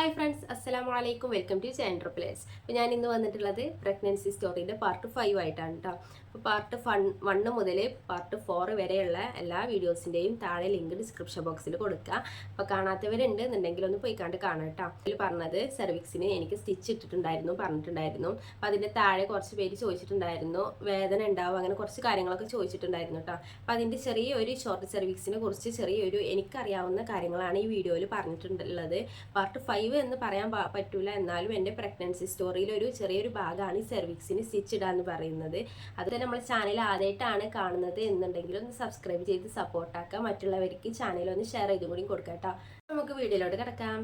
Hi friends, അസ്സലാമു അലൈക്കും. Welcome to Chandra Place. അപ്പോൾ ഞാൻ ഇന്ന് വന്നിട്ടുള്ളത് പ്രഗ്നൻസി സ്റ്റോറിൻ്റെ പാർട്ട് 5 ആയിട്ടാണ് കേട്ടോ. അപ്പോൾ പാർട്ട് 1 മുതൽ പാർട്ട് 4 വരെയുള്ള എല്ലാ വീഡിയോസിൻ്റെയും താഴെ ലിങ്ക് ഡിസ്ക്രിപ്ഷൻ ബോക്സിൽ കൊടുക്കുക. അപ്പോൾ കാണാത്തവരുണ്ട് എന്നുണ്ടെങ്കിൽ ഒന്ന് പോയി കണ്ട് കാണാം കേട്ടോ. അതിൽ പറഞ്ഞത് സെർവിക്സിന് എനിക്ക് സ്റ്റിച്ച് ഇട്ടിട്ടുണ്ടായിരുന്നു പറഞ്ഞിട്ടുണ്ടായിരുന്നു. അപ്പോൾ അതിൻ്റെ താഴെ കുറച്ച് പേര് ചോദിച്ചിട്ടുണ്ടായിരുന്നു വേദന ഉണ്ടാവും, അങ്ങനെ കുറച്ച് കാര്യങ്ങളൊക്കെ ചോദിച്ചിട്ടുണ്ടായിരുന്നു കേട്ടോ. അപ്പോൾ അതിൻ്റെ ചെറിയൊരു ഷോർട്ട് സെർവിക്സിനെ കുറിച്ച് ചെറിയൊരു എനിക്കറിയാവുന്ന കാര്യങ്ങളാണ് ഈ വീഡിയോയിൽ പറഞ്ഞിട്ടുള്ളത്. പാർട്ട് 5 എന്ന് പറയാൻ പറ്റൂല, എന്നാലും എൻ്റെ പ്രഗ്നൻസി സ്റ്റോറിയിൽ ഒരു ചെറിയൊരു ഭാഗമാണ് ഈ സെർവിക്സിന് സ്റ്റിച്ച് ഇടാന്ന് പറയുന്നത്. അത് നമ്മൾ ചാനൽ ആദ്യമായിട്ടാണ് കാണുന്നത് എന്നുണ്ടെങ്കിൽ ഒന്ന് സബ്സ്ക്രൈബ് ചെയ്ത് സപ്പോർട്ടാക്കുക. മറ്റുള്ളവർക്ക് ചാനൽ ഒന്ന് ഷെയർ ചെയ്തും കൂടി കൊടുക്കാം കേട്ടോ. നമുക്ക് വീഡിയോയിലോട്ട് കിടക്കാം.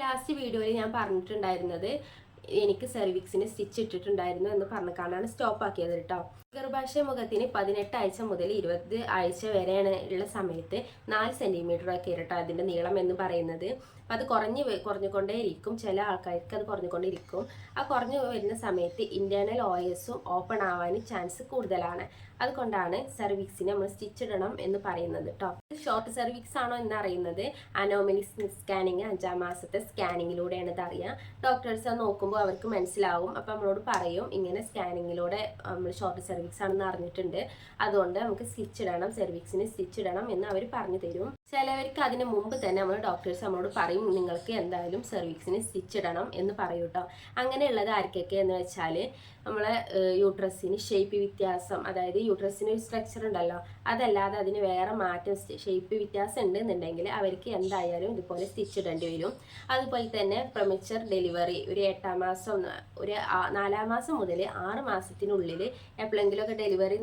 ലാസ്റ്റ് വീഡിയോയിൽ ഞാൻ പറഞ്ഞിട്ടുണ്ടായിരുന്നത് എനിക്ക് സെർവിക്സിന് സ്റ്റിച്ച് ഇട്ടിട്ടുണ്ടായിരുന്നു എന്ന് പറഞ്ഞാണ് സ്റ്റോപ്പ് ആക്കിയത് കേട്ടോ. ഗർഭാശയ മുഖത്തിന് 18 ആഴ്ച മുതൽ 20 ആഴ്ച വരെയാണ് ഉള്ള സമയത്ത് 4 സെന്റിമീറ്റർ ഒക്കെ ഇരട്ടോ അതിൻ്റെ നീളം എന്ന് പറയുന്നത്. അപ്പം അത് കുറഞ്ഞുകൊണ്ടേ ഇരിക്കും. ചില ആൾക്കാർക്ക് അത് കുറഞ്ഞുകൊണ്ടിരിക്കും. ആ കുറഞ്ഞു വരുന്ന സമയത്ത് ഇന്റേണൽ ഓയസും ഓപ്പൺ ആവാൻ ചാൻസ് കൂടുതലാണ്. അതുകൊണ്ടാണ് സെർവിക്സിന് നമ്മൾ സ്റ്റിച്ച് ഇടണം എന്ന് പറയുന്നത് കേട്ടോ. ഷോർട്ട് സെർവിക്സ് ആണോ എന്നറിയുന്നത് അനോമലി സ്കാനിങ് 5-ാം മാസത്തെ സ്കാനിങ്ങിലൂടെയാണ് ഇത് അറിയാം. ഡോക്ടേഴ്സ് നോക്കുമ്പോൾ അവർക്ക് മനസ്സിലാവും. അപ്പം നമ്മളോട് പറയും ഇങ്ങനെ സ്കാനിങ്ങിലൂടെ നമ്മൾ ഷോർട്ട് സെർവിക്സ് ആണെന്ന് അറിഞ്ഞിട്ടുണ്ട്, അതുകൊണ്ട് നമുക്ക് സ്റ്റിച്ച് ഇടണം, സെർവിക്സിന് സ്റ്റിച്ച് ഇടണം എന്ന് അവർ പറഞ്ഞു തരും. ചിലവർക്ക് അതിന് മുമ്പ് തന്നെ നമ്മൾ ഡോക്ടേഴ്സ് നമ്മളോട് പറയും നിങ്ങൾക്ക് എന്തായാലും സെർവിക്സിന് സ്റ്റിച്ച് ഇടണം എന്ന് പറയും കേട്ടോ. അങ്ങനെയുള്ളത് ആർക്കൊക്കെ എന്ന് വെച്ചാൽ നമ്മളെ യൂട്രസിന് ഷേപ്പ് വ്യത്യാസം, അതായത് യൂട്രസിന് ഒരു സ്ട്രക്ചർ ഉണ്ടല്ലോ, അതല്ലാതെ അതിന് വേറെ മാറ്റം ഷേപ്പ് വ്യത്യാസം ഉണ്ടെന്നുണ്ടെങ്കിൽ അവർക്ക് എന്തായാലും ഇതുപോലെ സ്റ്റിച്ച് ഇടേണ്ടി വരും. അതുപോലെ തന്നെ പ്രൊമച്വർ ഡെലിവറി ഒരു 8-ാം മാസം ഒരു 4-ാം മാസം മുതൽ 6 മാസത്തിനുള്ളിൽ എപ്പോഴെങ്കിലുമൊക്കെ ഡെലിവറി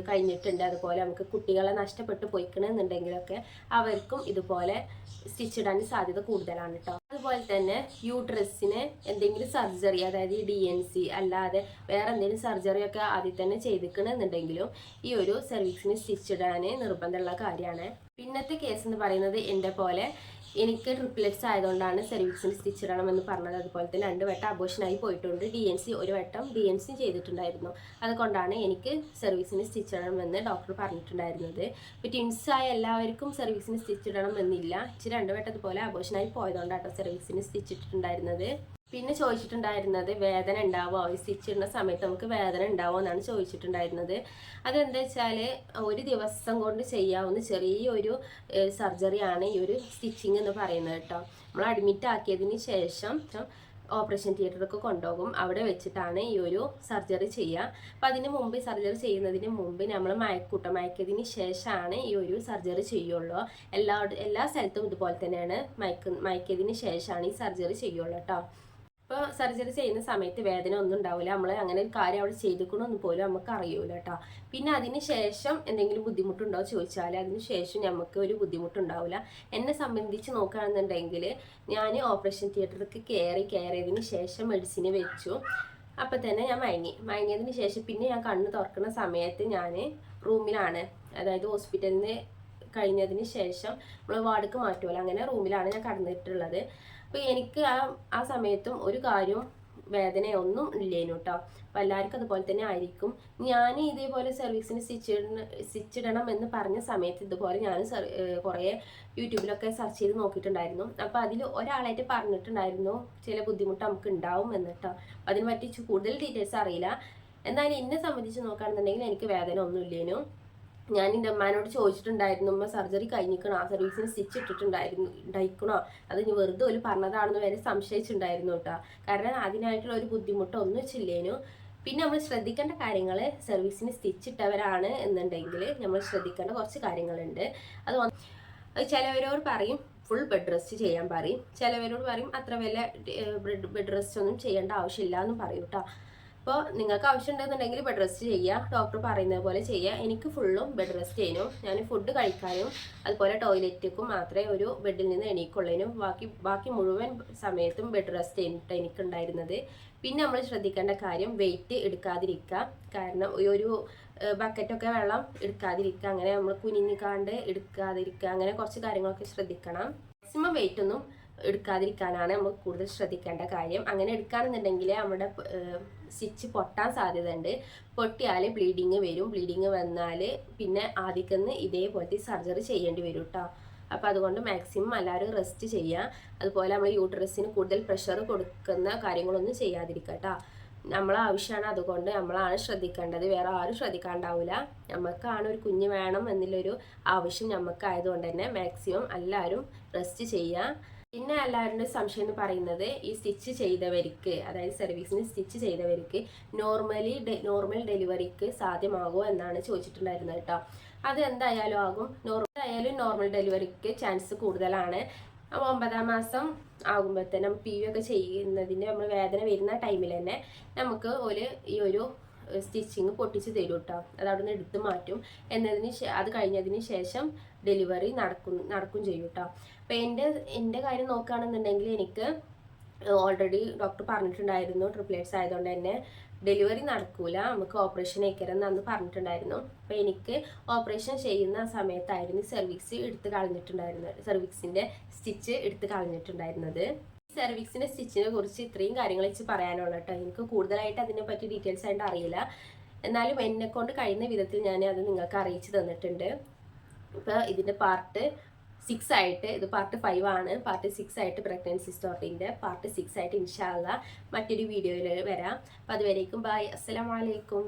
കഴിഞ്ഞിട്ടുണ്ട്, അതുപോലെ നമുക്ക് കുട്ടികളെ നഷ്ടപ്പെട്ടു പോയിക്കണമെന്നുണ്ടെങ്കിലൊക്കെ അവർക്കും ഇതുപോലെ സ്റ്റിച്ച് ഇടാൻ സാധ്യത കൂടുതലാണ് കേട്ടോ. അതുപോലെ തന്നെ യൂട്രസിന് എന്തെങ്കിലും സർജറി, അതായത് ഈ DNC അല്ലാതെ വേറെ എന്തെങ്കിലും സർജറി ഒക്കെ ആദ്യം തന്നെ ചെയ്തിക്കണമെന്നുണ്ടെങ്കിലും ഈ ഒരു സെർവിക്സിന് സ്റ്റിച്ച് ഇടാൻ നിർബന്ധമുള്ള കാര്യമാണ്. പിന്നത്തെ കേസ് എന്ന് പറയുന്നത് എൻ്റെ പോലെ എനിക്ക് ട്രിപ്ലെറ്റ്സ് ആയതുകൊണ്ടാണ് സെർവിക്സിന് സ്റ്റിച്ച് ഇടണമെന്ന് പറഞ്ഞത്. അതുപോലെ തന്നെ 2 വട്ടം അബോഷനായി പോയിട്ടുണ്ട്. DNC ഒരു വട്ടം DNC ചെയ്തിട്ടുണ്ടായിരുന്നു. അതുകൊണ്ടാണ് എനിക്ക് സെർവിക്സിന് സ്റ്റിച്ച് ഇടണമെന്ന് ഡോക്ടർ പറഞ്ഞിട്ടുണ്ടായിരുന്നത്. ഇപ്പോൾ ട്വിൻസായ എല്ലാവർക്കും സെർവിക്സിന് സ്റ്റിച്ച് ഇടണം എന്നില്ല. 2 വട്ടം അതുപോലെ അബോഷനായി പോയതുകൊണ്ടാണ് സെർവിക്സിന് സ്റ്റിച്ച് ഇട്ടിട്ടുണ്ടായിരുന്നത്. പിന്നെ ചോദിച്ചിട്ടുണ്ടായിരുന്നത് വേദന ഉണ്ടാവുമോ, സ്റ്റിച്ച് ഇടുന്ന സമയത്ത് നമുക്ക് വേദന ഉണ്ടാവുമോ എന്നാണ് ചോദിച്ചിട്ടുണ്ടായിരുന്നത്. അതെന്താ വെച്ചാൽ ഒരു ദിവസം കൊണ്ട് ചെയ്യാവുന്ന ചെറിയൊരു സർജറിയാണ് ഈ ഒരു സ്റ്റിച്ചിങ് എന്ന് പറയുന്നത് കേട്ടോ. നമ്മൾ അഡ്മിറ്റ് ആക്കിയതിന് ശേഷം ഓപ്പറേഷൻ തിയേറ്ററിലേക്ക് കൊണ്ടുപോകും. അവിടെ വെച്ചിട്ടാണ് ഈ ഒരു സർജറി ചെയ്യുക. അപ്പം അതിന് മുമ്പ് സർജറി ചെയ്യുന്നതിന് മുമ്പ് നമ്മൾ മയക്കിയതിന് ശേഷമാണ് ഈ ഒരു സർജറി ചെയ്യുള്ളൂ. എല്ലാ സ്ഥലത്തും ഇതുപോലെ തന്നെയാണ് മയക്കിയതിന് ശേഷമാണ് ഈ സർജറി ചെയ്യുള്ളൂ കേട്ടോ. ഇപ്പോൾ സർജറി ചെയ്യുന്ന സമയത്ത് വേദന ഒന്നും ഉണ്ടാവില്ല. നമ്മൾ അങ്ങനെ ഒരു കാര്യം അവിടെ ചെയ്തിക്കണമെന്ന് പോലും നമുക്ക് അറിയൂല കേട്ടോ. പിന്നെ അതിന് ശേഷം എന്തെങ്കിലും ബുദ്ധിമുട്ടുണ്ടോ ചോദിച്ചാൽ അതിന് ശേഷം നമുക്ക് ഒരു ബുദ്ധിമുട്ടുണ്ടാവില്ല. എന്നെ സംബന്ധിച്ച് നോക്കുകയാണെന്നുണ്ടെങ്കിൽ ഞാൻ ഓപ്പറേഷൻ തിയേറ്ററിലേക്ക് കയറിയതിന് ശേഷം മെഡിസിന് വെച്ചു. അപ്പം തന്നെ ഞാൻ മയങ്ങിയതിന് ശേഷം പിന്നെ ഞാൻ കണ്ണ് തുറക്കുന്ന സമയത്ത് ഞാൻ റൂമിലാണ്, അതായത് ഹോസ്പിറ്റലിൽ നിന്ന് കഴിഞ്ഞതിന് ശേഷം നമ്മൾ വാർഡിക്ക് മാറ്റുമല്ലോ, അങ്ങനെ റൂമിലാണ് ഞാൻ കടന്നിട്ടുള്ളത്. അപ്പോൾ എനിക്ക് ആ സമയത്തും ഒരു കാര്യവും വേദനയൊന്നും ഇല്ലേനു കേട്ടോ. അപ്പോൾ എല്ലാവർക്കും അതുപോലെ തന്നെ ആയിരിക്കും. ഞാൻ ഇതേപോലെ സെർവിക്സിന് സ്റ്റിച്ച് ഇടണം എന്ന് പറഞ്ഞ സമയത്ത് ഇതുപോലെ ഞാൻ കുറേ യൂട്യൂബിലൊക്കെ സെർച്ച് ചെയ്ത് നോക്കിയിട്ടുണ്ടായിരുന്നു. അപ്പോൾ അതിൽ ഒരാളായിട്ട് പറഞ്ഞിട്ടുണ്ടായിരുന്നു ചില ബുദ്ധിമുട്ട് നമുക്ക് ഉണ്ടാവും എന്ന് കേട്ടോ. അതിനെ പറ്റി കൂടുതൽ ഡീറ്റെയിൽസ് അറിയില്ല. എന്നാലും എന്നെ സംബന്ധിച്ച് നോക്കുകയാണെന്നുണ്ടെങ്കിൽ എനിക്ക് വേദന ഒന്നും ഇല്ലേനു. ഞാൻ എൻ്റെ അമ്മാനോട് ചോദിച്ചിട്ടുണ്ടായിരുന്നു, അമ്മ സർജറി കഴിഞ്ഞിക്കണോ, ആ സർവീസിന് സ്റ്റിച്ച് ഉണ്ടായിക്കണോ, അത് ഇനി വെറുതെ ഒരു പറഞ്ഞതാണെന്ന് വരെ സംശയിച്ചിട്ടുണ്ടായിരുന്നു കേട്ടോ. കാരണം അതിനായിട്ടുള്ള ഒരു ബുദ്ധിമുട്ടോ ഒന്നും വെച്ചില്ലേനു. പിന്നെ നമ്മൾ ശ്രദ്ധിക്കേണ്ട കാര്യങ്ങൾ, സർവീസിന് സ്റ്റിച്ച് ഇട്ടവരാണ് എന്നുണ്ടെങ്കിൽ നമ്മൾ ശ്രദ്ധിക്കേണ്ട കുറച്ച് കാര്യങ്ങളുണ്ട്. അത് ചിലവരോട് പറയും ഫുൾ ബെഡ് റെസ്റ്റ് ചെയ്യാൻ പറയും, ചിലവരോട് പറയും അത്ര വലിയ ബെഡ് റെസ്റ്റ് ഒന്നും ചെയ്യേണ്ട ആവശ്യമില്ല എന്നും പറയും കേട്ടോ. അപ്പോൾ നിങ്ങൾക്ക് ആവശ്യം ഉണ്ടെന്നുണ്ടെങ്കിൽ ബെഡ് റെസ്റ്റ് ചെയ്യുക, ഡോക്ടർ പറയുന്നത് പോലെ ചെയ്യുക. എനിക്ക് ഫുള്ളും ബെഡ് റെസ്റ്റ് ചെയ്യുന്നു. ഞാൻ ഫുഡ് കഴിക്കാനും അതുപോലെ ടോയ്ലറ്റിക്കും മാത്രമേ ഒരു ബെഡിൽ നിന്ന് എണീക്കുള്ളതിനും ബാക്കി മുഴുവൻ സമയത്തും ബെഡ് റെസ്റ്റ് ചെയ്തിട്ട് എനിക്കുണ്ടായിരുന്നത്. പിന്നെ നമ്മൾ ശ്രദ്ധിക്കേണ്ട കാര്യം വെയിറ്റ് എടുക്കാതിരിക്കുക. കാരണം ഒരു ബക്കറ്റൊക്കെ വെള്ളം എടുക്കാതിരിക്കുക, അങ്ങനെ നമ്മൾ കുനിഞ്ഞിക്കാണ്ട് എടുക്കാതിരിക്കുക, അങ്ങനെ കുറച്ച് കാര്യങ്ങളൊക്കെ ശ്രദ്ധിക്കണം. മാക്സിമം വെയിറ്റ് ഒന്നും എടുക്കാതിരിക്കാനാണ് നമ്മൾ കൂടുതൽ ശ്രദ്ധിക്കേണ്ട കാര്യം. അങ്ങനെ എടുക്കുകയാണെന്നുണ്ടെങ്കിൽ നമ്മുടെ സ്റ്റിച്ച് പൊട്ടാൻ സാധ്യത ഉണ്ട്. പൊട്ടിയാൽ ബ്ലീഡിങ് വരും. ബ്ലീഡിങ് വന്നാൽ പിന്നെ ആദ്യമൊന്ന് ഇതേപോലത്തെ സർജറി ചെയ്യേണ്ടി വരും കേട്ടോ. അപ്പോൾ അതുകൊണ്ട് മാക്സിമം എല്ലാവരും റെസ്റ്റ് ചെയ്യുക. അതുപോലെ നമ്മൾ യൂട്രസിന് കൂടുതൽ പ്രഷർ കൊടുക്കുന്ന കാര്യങ്ങളൊന്നും ചെയ്യാതിരിക്കുക കേട്ടോ. നമ്മളെ ആവശ്യമാണ്, അതുകൊണ്ട് നമ്മളാണ് ശ്രദ്ധിക്കേണ്ടത്, വേറെ ആരും ശ്രദ്ധിക്കാണ്ടാവില്ല. നമുക്കാണ് ഒരു കുഞ്ഞ് വേണം എന്നുള്ളൊരു ആവശ്യം നമുക്കായതുകൊണ്ട് തന്നെ മാക്സിമം എല്ലാവരും റെസ്റ്റ് ചെയ്യുക. പിന്നെ എല്ലാവരുടെ സംശയം എന്ന് പറയുന്നത് ഈ സ്റ്റിച്ച് ചെയ്തവർക്ക്, അതായത് സർവീസിന് സ്റ്റിച്ച് ചെയ്തവർക്ക് നോർമൽ ഡെലിവറിക്ക് സാധ്യമാകുമോ എന്നാണ് ചോദിച്ചിട്ടുണ്ടായിരുന്നത് കേട്ടോ. അത് എന്തായാലും ആകും. നോർമൽ ഡെലിവറിക്ക് ചാൻസ് കൂടുതലാണ്. 9ാം മാസം ആകുമ്പോഴത്തേനും PU ഒക്കെ ചെയ്യുന്നതിൻ്റെ നമ്മൾ വേദന വരുന്ന ടൈമിൽ തന്നെ നമുക്ക് ഈ ഒരു സ്റ്റിച്ചിങ് പൊട്ടിച്ച് തരും കേട്ടോ. അത് അവിടെ നിന്ന് എടുത്ത് മാറ്റും. അത് കഴിഞ്ഞതിന് ശേഷം ഡെലിവറി നടക്കും ചെയ്യും കേട്ടോ. അപ്പോൾ എൻ്റെ കാര്യം നോക്കുകയാണെന്നുണ്ടെങ്കിൽ എനിക്ക് ഓൾറെഡി ഡോക്ടർ പറഞ്ഞിട്ടുണ്ടായിരുന്നു, ട്രിപ്ലെറ്റ്സ് ആയതുകൊണ്ട് തന്നെ ഡെലിവറി നടക്കൂല, നമുക്ക് ഓപ്പറേഷൻ ആയിക്കരുതെന്ന് അന്ന് പറഞ്ഞിട്ടുണ്ടായിരുന്നു. അപ്പോൾ എനിക്ക് ഓപ്പറേഷൻ ചെയ്യുന്ന സമയത്തായിരുന്നു സർവീക്സിൻ്റെ സ്റ്റിച്ച് എടുത്ത് കളഞ്ഞിട്ടുണ്ടായിരുന്നത്. സർവീക്സിൻ്റെ സ്റ്റിച്ചിനെ കുറിച്ച് ഇത്രയും കാര്യങ്ങൾ വെച്ച് പറയാനുള്ള കേട്ടോ. എനിക്ക് കൂടുതലായിട്ട് അതിനെ പറ്റി ഡീറ്റെയിൽസ് ആയിട്ട് അറിയില്ല, എന്നാലും എന്നെക്കൊണ്ട് കഴിയുന്ന വിധത്തിൽ ഞാൻ അത് നിങ്ങൾക്ക് അറിയിച്ചു തന്നിട്ടുണ്ട്. ഇപ്പോൾ ഇതിൻ്റെ പാർട്ട് 6 ആയിട്ട്, ഇത് പാർട്ട് 5 ആണ്. പാർട്ട് 6 ആയിട്ട് പ്രഗ്നൻസി സ്റ്റോറിൻ്റെ പാർട്ട് 6 ആയിട്ട് ഇൻഷാ അല്ലാഹ് മറ്റൊരു വീഡിയോയിൽ വരാം. അപ്പോൾ അതുവരേക്കും ബൈ, അസ്സലാമു അലൈക്കും.